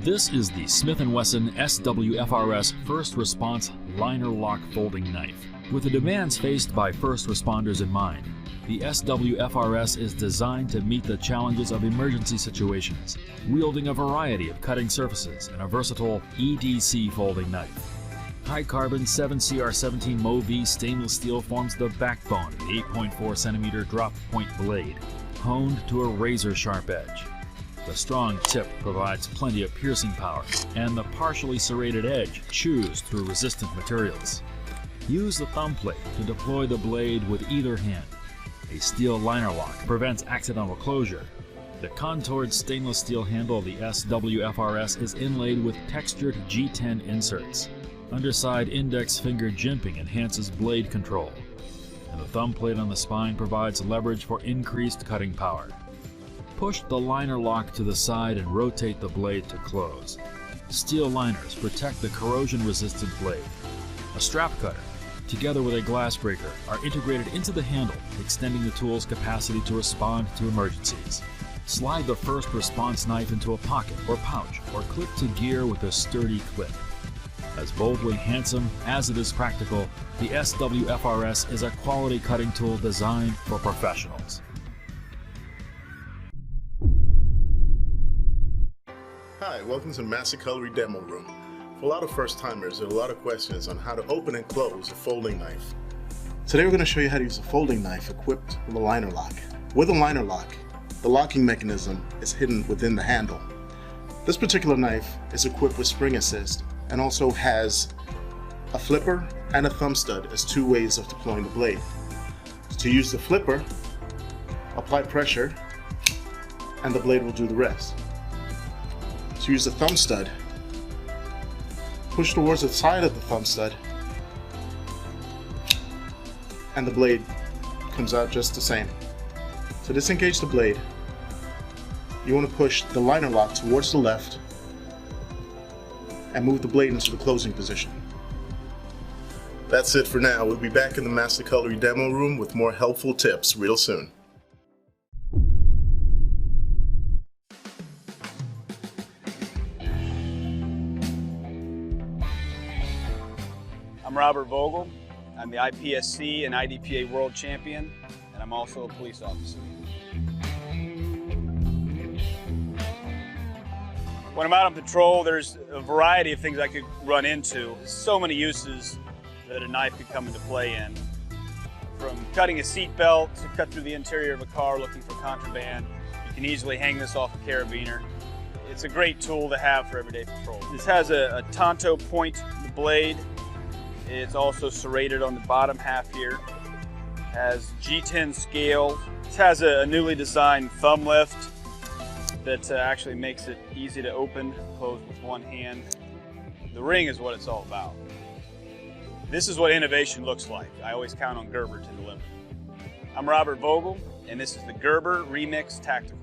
This is the Smith & Wesson SWFRS First Response Liner Lock Folding Knife. With the demands faced by first responders in mind, the SWFRS is designed to meet the challenges of emergency situations, wielding a variety of cutting surfaces and a versatile EDC folding knife. High-carbon 7CR17 Mo-V stainless steel forms the backbone of the 8.4 centimeter drop point blade, honed to a razor-sharp edge. The strong tip provides plenty of piercing power, and the partially serrated edge chews through resistant materials. Use the thumb plate to deploy the blade with either hand. A steel liner lock prevents accidental closure. The contoured stainless steel handle of the SWFRS is inlaid with textured G10 inserts. Underside index finger jimping enhances blade control, and the thumb plate on the spine provides leverage for increased cutting power. Push the liner lock to the side and rotate the blade to close. Steel liners protect the corrosion-resistant blade. A strap cutter, together with a glass breaker, are integrated into the handle, extending the tool's capacity to respond to emergencies. Slide the first response knife into a pocket or pouch, or clip to gear with a sturdy clip. As boldly handsome as it is practical, the SWFRS is a quality cutting tool designed for professionals. Hi, welcome to the Master Cutlery Demo Room. For a lot of first-timers, there are a lot of questions on how to open and close a folding knife. Today we're going to show you how to use a folding knife equipped with a liner lock. With a liner lock, the locking mechanism is hidden within the handle. This particular knife is equipped with spring assist and also has a flipper and a thumb stud as two ways of deploying the blade. To use the flipper, apply pressure and the blade will do the rest. To use the thumb stud, push towards the side of the thumb stud and the blade comes out just the same. To disengage the blade, you want to push the liner lock towards the left and move the blade into the closing position. That's it for now. We'll be back in the Master Cutlery Demo Room with more helpful tips real soon. I'm Robert Vogel. I'm the IPSC and IDPA World Champion, and I'm also a police officer. When I'm out on patrol, there's a variety of things I could run into. So many uses that a knife could come into play in. From cutting a seat belt to cut through the interior of a car looking for contraband, you can easily hang this off a carabiner. It's a great tool to have for everyday patrol. This has a Tonto point in the blade. It's also serrated on the bottom half here. It has G10 scale. It has a newly designed thumb lift that actually makes it easy to open and close with one hand. The ring is what it's all about. This is what innovation looks like. I always count on Gerber to deliver. I'm Robert Vogel, and this is the Gerber Remix Tactical.